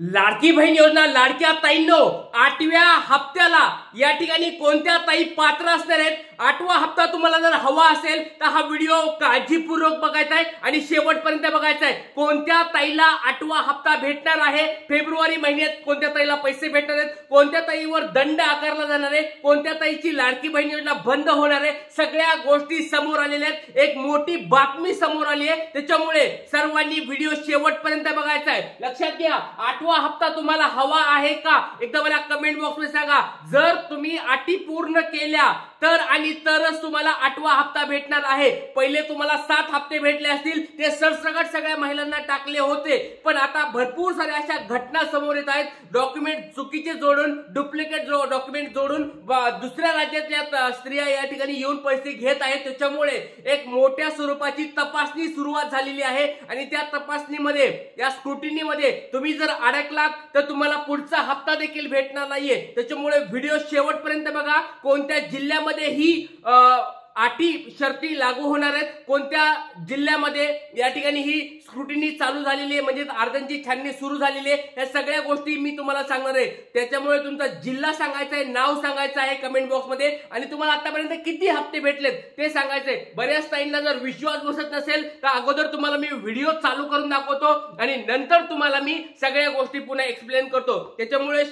लाडकी बहीण योजना लाडक्या ताईंनो 8व्या हप्त्याला या ठिकाणी कोणत्या ताई पात्र असणार आहेत? 8वा हप्ता तुम्हाला जर हवा असेल तर हा व्हिडिओ काळजीपूर्वक बघायचा आहे आणि शेवटपर्यंत बघायचा आहे। कोणत्या ताईला 8वा हप्ता भेटणार आहे, फेब्रुवारी महिन्यात कोणत्या ताईला पैसे भेटणार आहेत, कोणत्या ताईवर दंड आकारला जाणार आहे, कोणत्या ताईची लाडकी बहीण योजना बंद होणार आहे, सगळ्या गोष्टी समोर आलेल्या आहेत। एक मोठी बातमी समोर आली आहे, त्याच्यामुळे सर्वांनी व्हिडिओ शेवटपर्यंत बघायचा आहे। लक्षात घ्या, 8वा हप्ता तुम्हाला हवा आहे का? एकदा मला कमेंट बॉक्स मध्ये सांगा। जर तुम्ही अटी पूर्ण केल्या तर आणि तरच तुम्हाला 8वा हप्ता भेटणार आहे। पहिले तुम्हाला 7 हप्ते भेटले असतील, ते सरसकट सगळ्या महिलांना टाकले होते, पण आता भरपूर साऱ्या अशा घटना समोर येत आहेत। डॉक्युमेंट चुकीचे जोडून, डुप्लिकेट डॉक्युमेंट जोडून दुसऱ्या राज्यातल्या स्त्रिया या ठिकाणी येऊन पैसे घेत आहेत। त्याच्यामुळे एक मोठ्या स्वरूपाची तपासणी सुरुवात झालेली आहे आणि त्या तपासणीमध्ये, या स्क्रुटिनीमध्ये तुम्ही जर अडकलात तर तुम्हाला पुढचा हप्ता देखील भेटणार नाहीये। त्याच्यामुळे व्हिडिओ शेवटपर्यंत बघा। कोणत्या जिल्ह्यामध्ये ही अटी शर्ती लागू होणार आहेत, कोणत्या जिल्ह्यामध्ये या ठिकाणी ही स्क्रुटिनी चालू झालेली आहे, म्हणजे अर्जांची छाननी सुरू झालेली आहे, या सगळ्या गोष्टी मी तुम्हाला सांगणार आहे। त्याच्यामुळे तुमचा जिल्हा सांगायचा आहे, नाव सांगायचं आहे कमेंट बॉक्स मध्ये, आणि तुम्हाला आतापर्यंत किती हप्ते भेटलेत ते सांगायचंय। बऱ्याच ताईंना जर विश्वास बसत नसेल तर अगोदर तुम्हाला मी व्हिडिओ चालू करून दाखवतो आणि नंतर तुम्हाला मी सगळ्या गोष्टी पुन्हा एक्सप्लेन करतो। त्याच्यामुळे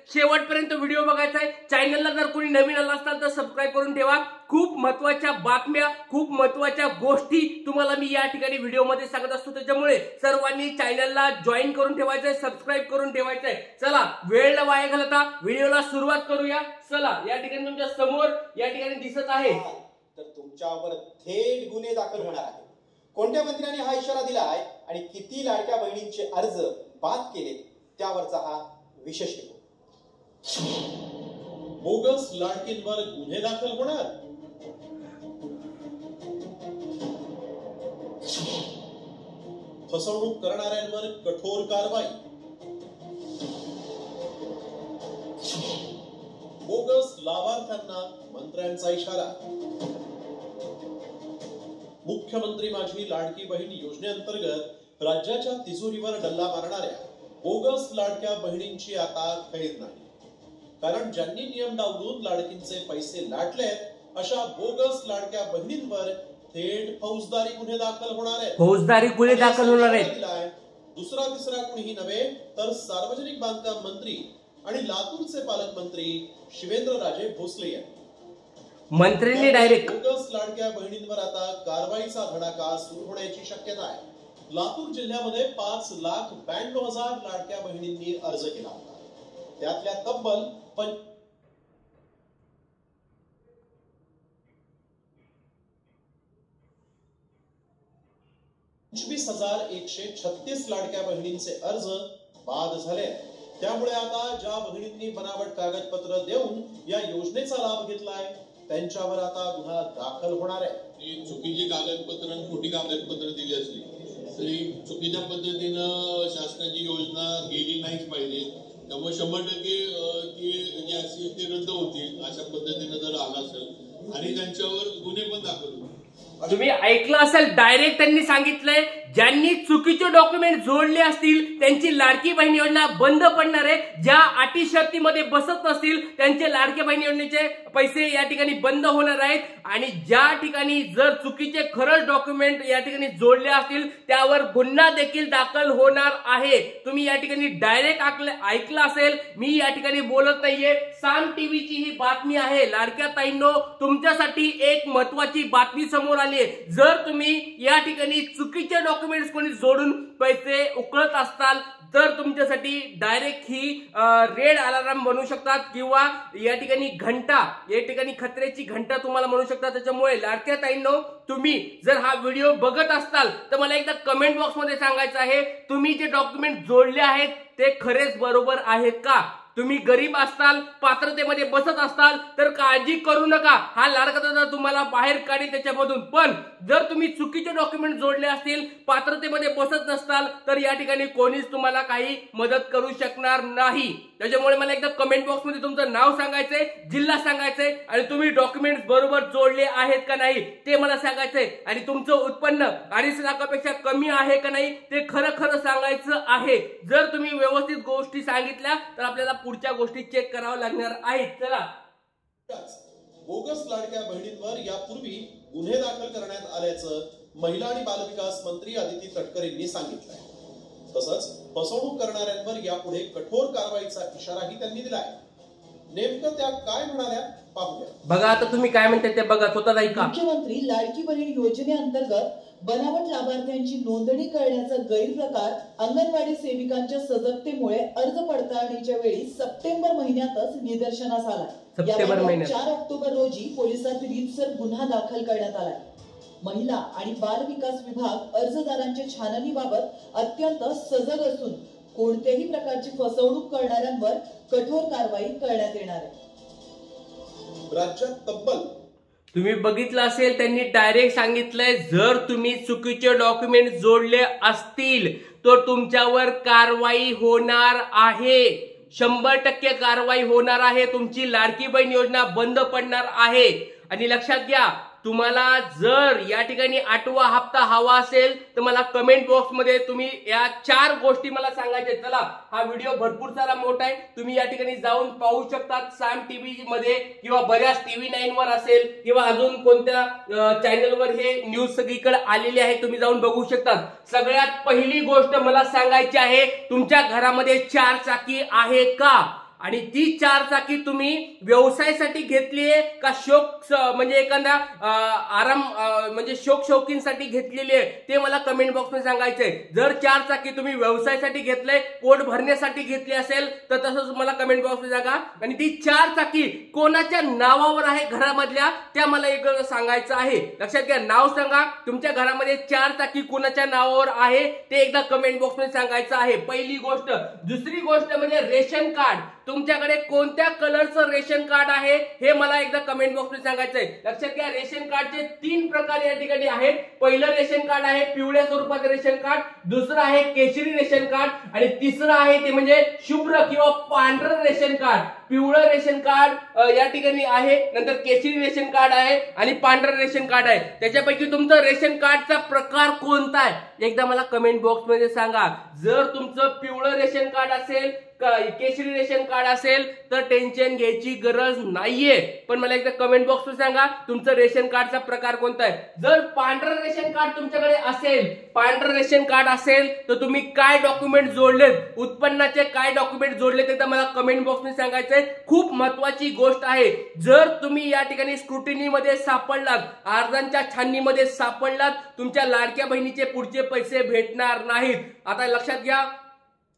शेवटपर्यंत व्हिडिओ बघायचा आहे। चॅनलला जर कोणी नवीन आला असाल तर सबस्क्राइब करून ठेवा। खूप महत्त्वाच्या बातम्या, खूप महत्त्वाच्या गोष्टी तुम्हाला मी या ठिकाणी व्हिडिओ मध्ये सांगत असतो, त्याच्यामुळे सर्वांनी चॅनलला जॉईन करून ठेवायचंय, सबस्क्राइब करून ठेवायचंय। चला वेळ न वाया घालवता व्हिडिओला सुरुवात करूया। चला, या ठिकाणी तुमच्या समोर या ठिकाणी दिसत आहे तर तुमच्यावर थेट गुन्हे दाखल होणार आहे। कोणत्या मंत्र्यांनी हा इशारा दिला आहे आणि किती लाडक्या बहिणींचे अर्ज बाद केले त्यावरचा हा विशेष रिपोर्ट। बोगस लाडकींवर गुन्हे दाखल होणार, फसवणूक करणाऱ्यांवर कठोर कारवाई, बोगस लाभार्थ्यांना मंत्र्यांचा इशारा। मुख्यमंत्री माझी लाडकी बहीण योजनेअंतर्गत राज्याच्या तिजोरीवर डल्ला मारणाऱ्या बोगस लाडक्या बहिणींची आता खैर नाही, कारण ज्यांनी नियम डावलून लाडकींचे पैसे लाटलेत अशा बोगस लाडक्या बहिणींवर थेट फौजदारी गुन्हे दाखल होणार आहेत। फौजदारी गुन्हे दाखल होणार आहेत। दुसरा तिसरा कुणीही नव्हे तर सार्वजनिक बांधकाम मंत्री आणि लातूरचे पालकमंत्री शिवेंद्रराजे भोसले यांनी मंत्र्यांनी डायरेक्ट बोगस लाडक्या बहिणींवर आता कारवाईचा धडाका सुरू होण्याची शक्यता आहे। लातूर जिल्ह्यामध्ये 5,92,000 लाडक्या बहिणींनी अर्ज केला होता, त्यातल्या तब्बल 25,136 लाडक्या बहिणींचे अर्ज बाद झाले। त्यामुळे आता ज्या बहिणींनी बनावट कागदपत्र देऊन या योजनेचा लाभ घेतलाय त्यांच्यावर आता गुन्हा दाखल होणार आहे। चुकीची कागदपत्र आणि खोटी कागदपत्र दिली असली तरी चुकीच्या पद्धतीनं शासनाची योजना गेली नाहीच पाहिजे, त्यामुळे 100% ती जी असेल ती रद्द होतील अशा पद्धतीनं जर आला असेल आणि त्यांच्यावर गुन्हे पण दाखल होतील। तुम्ही ऐकलं असेल, डायरेक्ट त्यांनी सांगितलंय ज्यांनी चुकीचे डॉक्युमेंट जोडले असतील त्यांची लाडकी बहीण योजना बंद पडणार आहे। ज्या अटी शर्तीमध्ये बसत नसतील त्यांचे लाडकी बहीण योजनेचे पैसे या ठिकाणी बंद होणार आहेत आणि ज्या ठिकाणी जर चुकीचे खरंच डॉक्युमेंट या ठिकाणी जोडले असतील त्यावर गुन्हा देखील दाखल होणार आहे। तुम्ही या ठिकाणी डायरेक्ट ऐकलं असेल, मी या ठिकाणी बोलत नाहीये, साम टीव्हीची ही बातमी आहे। लाडक्या ताईंनो, तुमच्यासाठी एक महत्त्वाची बातमी समोर आली आहे। जर तुम्ही या ठिकाणी चुकीचे डॉक्युमेंट्स कोणी जोडून पैसे उकळत असताल तर तुमच्यासाठी डायरेक्ट ही रेड अलार्म बनवू शकतात किंवा या ठिकाणी घंटा, या ठिकाणी खतऱ्याची घंटा तुम्हाला म्हणू शकतात। त्याच्यामुळे लाडक्या ताईंनो, तुम्ही जर हा व्हिडिओ बघत असताल तर मला एकदा कमेंट बॉक्स मध्ये सांगायचं आहे, तुम्ही जे डॉक्युमेंट जोडले आहेत ते खरेच बरोबर आहेत का? तुम्ही गरीब असताल, पात्रतेमध्ये बसत असताल तर काळजी करू नका, हा लाडका दादा तुम्हाला बाहेर काढेल त्याच्यामधून। पण जर तुम्ही चुकीचे डॉक्युमेंट जोडले असतील, पात्रतेमध्ये बसत नसताल तर या ठिकाणी कोणीच तुम्हाला काही मदत करू शकणार नाही। त्याच्यामुळे मला एकदा कमेंट बॉक्समध्ये तुमचं नाव सांगायचंय, जिल्हा सांगायचंय आणि तुम्ही डॉक्युमेंट्स बरोबर जोडले आहेत का नाही ते मला सांगायचंय आणि तुमचं उत्पन्न 2.5 लाखापेक्षा कमी आहे का नाही ते खरं खरं सांगायचं आहे. जर तुम्ही व्यवस्थित गोष्टी सांगितल्या तर आपल्याला पुढच्या गोष्टी चेक कराव्या लागणार आहेत. चला, बोगस लाडक्या बहिणींवर यापूर्वी गुन्हे दाखल करण्यात आल्याचं महिला आणि बालविकास मंत्री अदिती तटकरेंनी सांगितलंय. तसंच फसवणूक करणाऱ्यांवर यापुढे कठोर कारवाईचा इशाराही त्यांनी दिलाय. नेमकं त्या काय म्हणाल्या पाहूया. बघा आता तुम्ही काय म्हणताय ते बघा, स्वतः ऐका. मुख्यमंत्री लाडकी बहीण योजनेअंतर्गत बनावट लाभार्थ्यांची नोंदणी करण्याचा गैरप्रकार अंगणवाडी सेविकांच्या सजगतेमुळे अर्ज पडताळणीच्या वेळी सप्टेंबर महिन्यातच निदर्शनास आला. सप्टेंबर महिन्यात 4 ऑक्टोबर रोजी पोलिसात रीतसर गुन्हा दाखल करण्यात आला. महिला आणि बाल विकास विभाग अर्जदारांच्या छाननीबाबत अत्यंत सजग असून कोणत्याही प्रकारची फसवणूक करणाऱ्यांवर कठोर कारवाई करण्यात येणार आहे. राज्यात तब्बल तुम्ही बघितलं असेल त्यांनी डायरेक्ट सांगितलंय जर तुम्ही चुकीचे डॉक्युमेंट जोडले असतील तर तुमच्यावर कारवाई होणार आहे. 100% कारवाई होणार आहे. तुमची लाडकी बहीण योजना बंद पडणार आहे. आणि लक्षात घ्या, तुम्हाला जर या ठिकाणी 8वा हप्ता हवा असेल तर मला कमेंट बॉक्स मध्ये तुम्ही या 4 गोष्टी मला सांगायचे. चला, हा व्हिडिओ भरपूर सारा मोठा आहे, तुम्ही या ठिकाणी जाऊन पाहू शकता. साम टीव्ही मध्ये किंवा बऱ्याच TV9 वर असेल किंवा अजून कोणत्या चॅनलवर हे न्यूज सगळीकडे आलेली आहे, तुम्ही जाऊन बघू शकता. सगळ्यात पहिली गोष्ट मला सांगायची आहे, तुमच्या घरामध्ये 4 चाकी आहे का आणि ती 4 चाकी तुम्ही व्यवसायासाठी घेतलीये का शौक म्हणजे एखाद्या आराम म्हणजे शौकींसाठी घेतलेली आहे ते मला कमेंट बॉक्स मध्ये सांगायचंय. जर 4 चाकी तुम्ही व्यवसायासाठी घेतलंय, पोट भरण्यासाठी घेतली असेल तर तसंच मला कमेंट बॉक्स मध्ये सांगा. आणि ती 4 चाकी कोणाच्या नावावर आहे घरामधल्या त्या मला एक सांगायचं आहे. लक्षात घ्या, नाव सांगा. तुमच्या घरामध्ये 4 चाकी कोणाच्या नावावर आहे ते एकदा कमेंट बॉक्स मध्ये सांगायचं आहे. पहिली गोष्ट. दुसरी गोष्ट म्हणजे रेशन कार्ड. तुमच्याकडे कोणत्या कलरचं रेशन कार्ड आहे हे मला एकदा कमेंट बॉक्स मध्ये सांगायचंय. लक्षात घ्या, रेशन कार्डचे 3 प्रकार या ठिकाणी आहेत. पहिलं रेशन कार्ड आहे पिवळ्या स्वरूपाचं रेशन कार्ड, दुसरं आहे केशरी रेशन कार्ड आणि तिसरं आहे ते म्हणजे शुभ्र किंवा पांढरं रेशन कार्ड. पिवळं रेशन कार्ड या ठिकाणी आहे, नंतर केशरी रेशन कार्ड आहे आणि पांढरं रेशन कार्ड आहे. त्याच्यापैकी तुमचं रेशन कार्डचा प्रकार कोणता आहे एकदा मला कमेंट बॉक्स मध्ये सांगा. जर तुमचं पिवळं रेशन कार्ड असेल, केशरी रेशन कार्ड असेल तर टेन्शन घ्यायची गरज नाहीये, पण मला एकदा कमेंट बॉक्स मध्ये सांगा तुमचं रेशन कार्डचा प्रकार कोणता आहे. जर पांढरं रेशन कार्ड तुमच्याकडे असेल, पांढरं रेशन कार्ड असेल तर तुम्ही काय डॉक्युमेंट जोडलेत, उत्पन्नाचे काय डॉक्युमेंट जोडलेत एकदा मला कमेंट बॉक्स मध्ये सांगायचंय. खूप महत्वाची गोष्ट आहे. जर तुम्ही या ठिकाणी स्क्रुटिनी मध्ये सापडलात, अर्जांच्या छाननीमध्ये सापडलात, तुमच्या लाडक्या बहिणीचे पुढचे पैसे भेटणार नाहीत. आता लक्षात घ्या,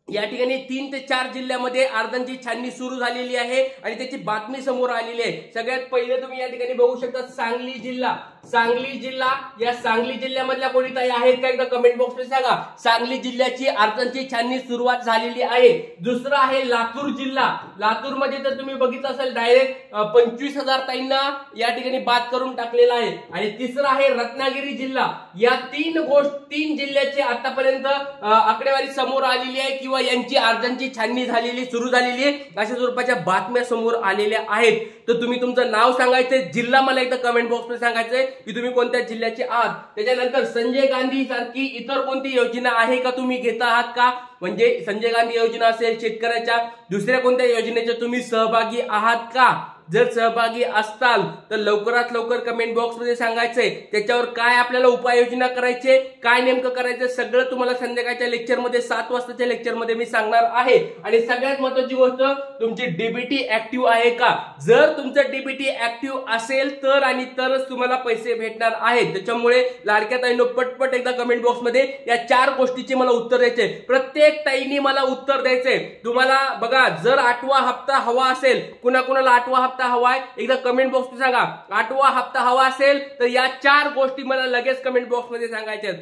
या ठिकाणी 3 ते 4 जिल्ह्यामध्ये अर्जांची छाननी सुरू झालेली आहे आणि त्याची बातमी समोर आलेली आहे. सगळ्यात पहिले तुम्ही या ठिकाणी बघू शकता सांगली जिल्हा. सांगली जिल्हा, या सांगली जिल्ह्यामधल्या कोणी ताई आहेत का एकदा कमेंट बॉक्स मध्ये सांगा. सांगली जिल्ह्याची अर्जांची छाननी सुरुवात झालेली आहे. दुसरं आहे लातूर जिल्हा. लातूर मध्ये तर तुम्ही बघितलं असेल डायरेक्ट 25,000 ताईंना या ठिकाणी बाद करून टाकलेला आहे. आणि तिसरं आहे रत्नागिरी जिल्हा. या 3 जिल्ह्याची आतापर्यंत आकडेवारी समोर आलेली आहे किंवा यांची अर्जांची छाननी झालेली सुरू झालेली आहे, अशा स्वरूपाच्या बातम्या समोर आलेल्या आहेत. तर तुम्ही तुमचं नाव सांगायचंय, जिल्हा मला एकदा कमेंट बॉक्स मध्ये सांगायचंय की तुम्ही कोणत्या जिल्ह्याचे आहात. त्याच्यानंतर संजय गांधी सारखी इतर कोणती योजना आहे का तुम्ही घेत आहात का, म्हणजे संजय गांधी योजना असेल शेतकऱ्याच्या, दुसऱ्या कोणत्या योजनेच्या तुम्ही सहभागी आहात का. जर सहभागी असताल तर लवकरात लवकर कमेंट बॉक्स मध्ये सांगायचंय. त्याच्यावर काय आपल्याला उपाययोजना करायचे, काय नेमकं करायचं सगळं तुम्हाला संध्याकाळच्या लेक्चरमध्ये 7 वाजताच्या लेक्चरमध्ये मी सांगणार आहे. आणि सगळ्यात महत्त्वाची गोष्ट, तुमची डीबीटी ऍक्टिव्ह आहे का. जर तुमचं डीबीटी ऍक्टिव्ह असेल तर आणि तरच तुम्हाला पैसे भेटणार आहेत. त्याच्यामुळे लाडक्या ताईंनो पटपट एकदा कमेंट बॉक्स मध्ये या 4 गोष्टीचे मला उत्तर द्यायचे. प्रत्येक ताईंनी मला उत्तर द्यायचंय. तुम्हाला बघा, जर 8वा हप्ता हवा असेल, कुणाकुणाला 8वा हप्ता हवाय एकदा कमेंट बॉक्स मध्ये सांगा. 8वा हप्ता हवा असेल तर या 4 गोष्टी मला लगेच कमेंट बॉक्स मध्ये सांगायच्या.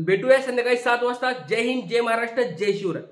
भेटूया संध्याकाळी 7 वाजता. जय हिंद, जय महाराष्ट्र, जय शिवराय.